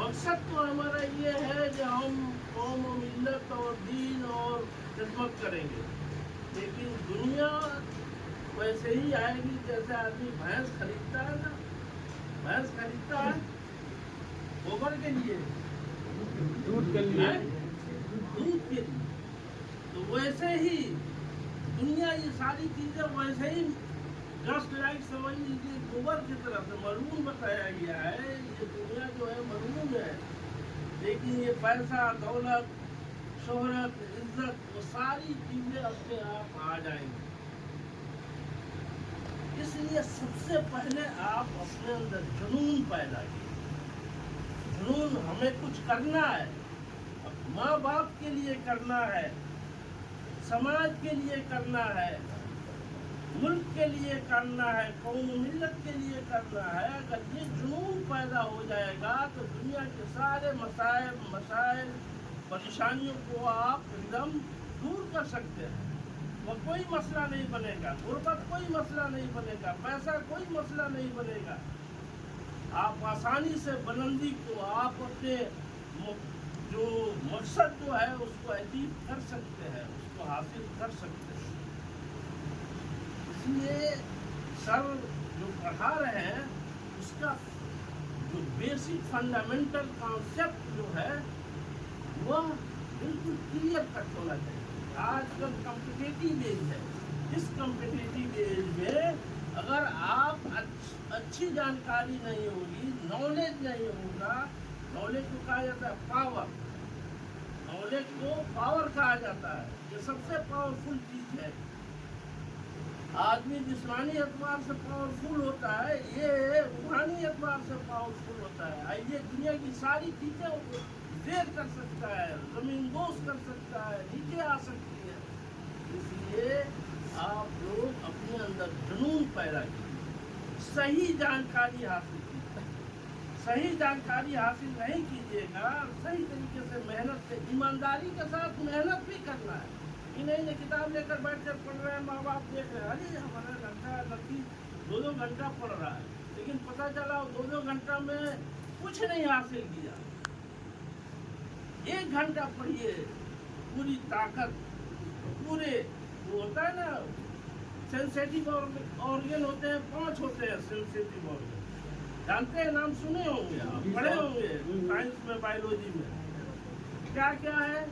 मकसद तो हमारा ये है कि हम कौम और मिल्लत और दीन और खिदमत करेंगे, लेकिन दुनिया वैसे ही आएगी जैसे आदमी भैंस खरीदता है ना, भैंस खरीदता है गोबर के लिए, दूध के लिए, दूध के लिए, तो वैसे ही दुनिया ये सारी चीजें वैसे ही जस्ट लाइक समझ लीजिए गोबर की तरफ से मलून बताया गया है। ये दुनिया जो है मलून है, लेकिन ये पैसा दौलत शोहरत इज्जत वो सारी चीजें अपने आप आ जाएंगी। इसलिए सबसे पहले आप अपने अंदर जुनून पैदा कीजिए। जुनून हमें कुछ करना है, माँ बाप के लिए करना है, समाज के लिए करना है, मुल्क के लिए करना है, कौम मिल्लत के लिए करना है। अगर ये जुनून पैदा हो जाएगा तो दुनिया के सारे मसाइल परेशानियों को आप एकदम दूर कर सकते हैं। वो कोई मसला नहीं बनेगा, गुर्बत कोई मसला नहीं बनेगा, पैसा कोई मसला नहीं बनेगा। आप आसानी से बुलंदी को आप अपने जो मकसद जो है उसको अचीव कर सकते हैं, उसको हासिल कर सकते हैं। इसलिए सर जो पढ़ा रहे हैं उसका जो बेसिक फंडामेंटल कॉन्सेप्ट जो है वह बिल्कुल क्लियर कट होना चाहिए। आजकल कॉम्पिटिटिव एज है, इस कॉम्पिटिटिव एज में अगर आप अच्छी जानकारी नहीं होगी, नॉलेज नहीं होगा, नॉलेज को कहा जाता है पावर, नॉलेज को पावर कहा जाता है। ये सबसे पावरफुल चीज है। आदमी जिस्मानी एतबार से पावरफुल होता है, ये रूहानी एतबार से पावरफुल होता है। ये दुनिया की सारी चीजें देर कर सकता है, जमीन बोस कर सकता है, नीचे आ सकती है। इसलिए आप लोग अपने अंदर जुनून पैदा कीजिए, सही जानकारी हासिल कीजिए। सही जानकारी हासिल नहीं कीजिएगा, सही तरीके से मेहनत से ईमानदारी के साथ मेहनत भी करना है। नहीं किताब लेकर बैठ कर पढ़ रहे हैं, माँ बाप देख रहे हैं, अरे हमारा लड़का लड़की 2-2 घंटा पढ़ रहा है, लेकिन पता चला 2-2 घंटा में कुछ नहीं हासिल किया। 1 घंटा पढ़िए, पूरी ताकत, पूरे वो होता है ना सेंसिटिव ऑर्गन होते हैं, 5 होते हैं सेंसिटिव ऑर्गन, जानते हैं, नाम सुने होंगे आप, पढ़े होंगे साइंस में, बायोलॉजी में। क्या क्या है?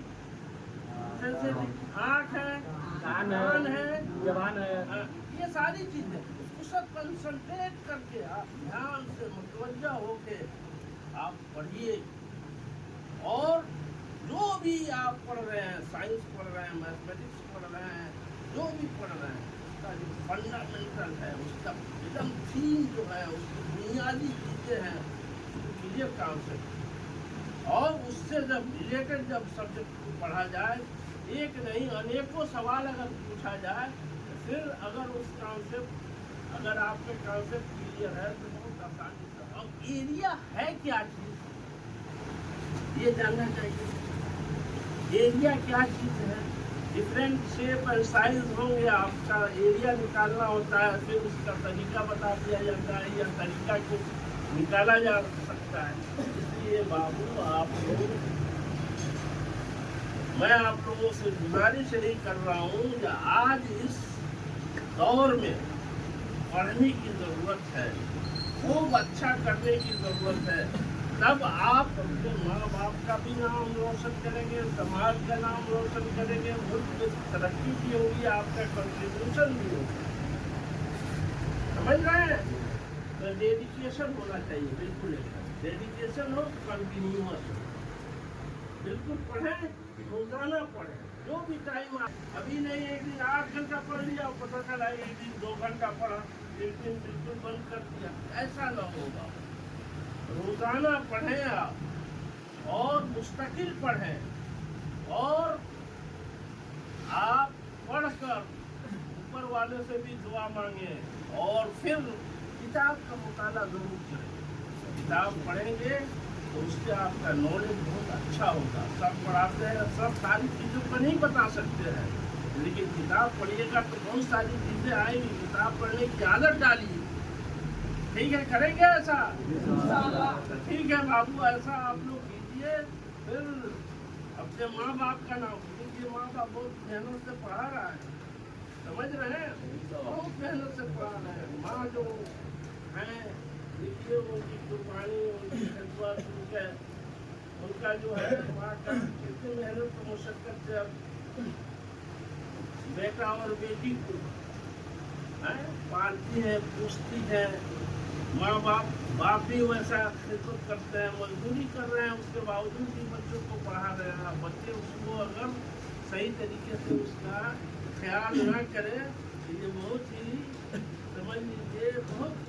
आँख है, कान है, जबान है, ये सारी चीजें। उसको सब कंसंट्रेट करके आप ध्यान से मुतवज्जा होके आप पढ़िए। और जो भी आप पढ़ रहे हैं, साइंस पढ़ रहे हैं, मैथमेटिक्स पढ़ रहे हैं, जो भी पढ़ रहे हैं, उसका जो फंडामेंटल है, उसका एकदम थीम जो है, उसकी बुनियादी चीजें हैं, उसको क्लियर कॉन्सेप्ट। और उससे जब रिलेटेड जब सब्जेक्ट को पढ़ा जाए, एक नहीं अनेकों सवाल अगर पूछा जाए, तो फिर अगर उस कॉन्सेप्ट, अगर आपके कॉन्सेप्ट क्लियर है तो बहुत आसानी से। अब एरिया है क्या चीज, ये जानना चाहिए। एरिया क्या चीज है? डिफरेंट शेप एंड साइज होंगे, आपका एरिया निकालना होता है, फिर उसका तरीका बता दिया जाता है, या तरीका को निकाला जा सकता है। इसलिए बाबू आप लोग, मैं आप लोगों से गुजारिश यही कर रहा हूँ कि आज इस दौर में पढ़ने की जरूरत है, खूब अच्छा करने की जरूरत है। तब आप अपने माँ बाप का भी नाम रोशन करेंगे, समाज का नाम रोशन करेंगे, मुल्क में तरक्की भी होगी, आपका कंट्रीब्यूशन भी होगा। समझ रहे हैं? तो डेडिकेशन होना चाहिए, बिल्कुल डेडिकेशन हो, कंटिन्यूअस हो, बिल्कुल पढ़ें, रोजाना पढ़ें, जो भी टाइम। अभी नहीं एक दिन 8 घंटा पढ़ लिया, पता चला एक दिन 2 घंटा पढ़ा, एक दिन बिल्कुल बंद कर दिया, ऐसा ना होगा। रोजाना पढ़ें आप, और मुस्तकिल पढ़ें, और आप पढ़कर ऊपर वाले से भी दुआ मांगे, और फिर किताब का मुताला जरूर करें। किताब पढ़ेंगे तो उससे आपका नॉलेज बहुत अच्छा होगा। सब पढ़ाते हैं, सब सारी चीज़ों को नहीं बता सकते हैं, लेकिन किताब पढ़िएगा तो बहुत सारी चीज़ें आएंगी। किताब पढ़ने की आदत डालिए, ٹھیک ہے، کریں گے ایسا تو ٹھیک ہے بابو، ایسا آپ لوگ کیجیے. پھر اپنے ماں باپ کا نام کیجیے. ماں باپ بہت محنت سے پڑھا رہا ہے، سمجھ رہے ہیں، بہت محنت سے پڑھا رہے ہیں. ماں جو ہیں دیکھیے ان کی قربانی، ان کی خدمت، ان کا جو ہے ماں کا کتنی محنت و مشقت سے اب بیٹا اور بیٹی کو پالتی ہے، پوچھتی ہے. ماں باپ بھی ویسا خدمت کرتے ہیں، مزدوری کر رہے ہیں، اس کے باوجود بھی بچوں کو پڑھا رہے ہیں. بچے اس کو اگر صحیح طریقے سے اس کا خیال نہ کرے تو یہ بہت ہی سمجھ لیجیے بہت